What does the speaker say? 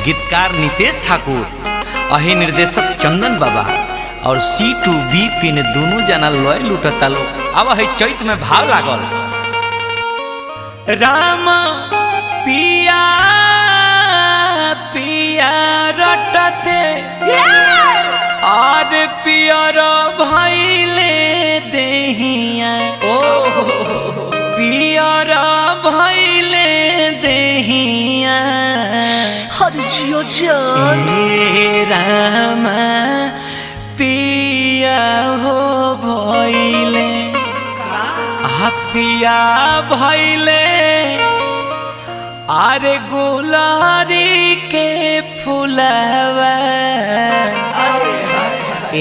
गीतकार नितेश ठाकुर, अही निर्देशक चंदन बाबा और C2B पिन दोनों जना लय लुटता लो। अब है चैत में भाव लागल। राम पिया पिया रटते और पियर भइले देहिया, पियर भइले देहिया। जियो जान ए राम पिया हो भइले, पिया भइले अरे गुलारी के फुलवा। ए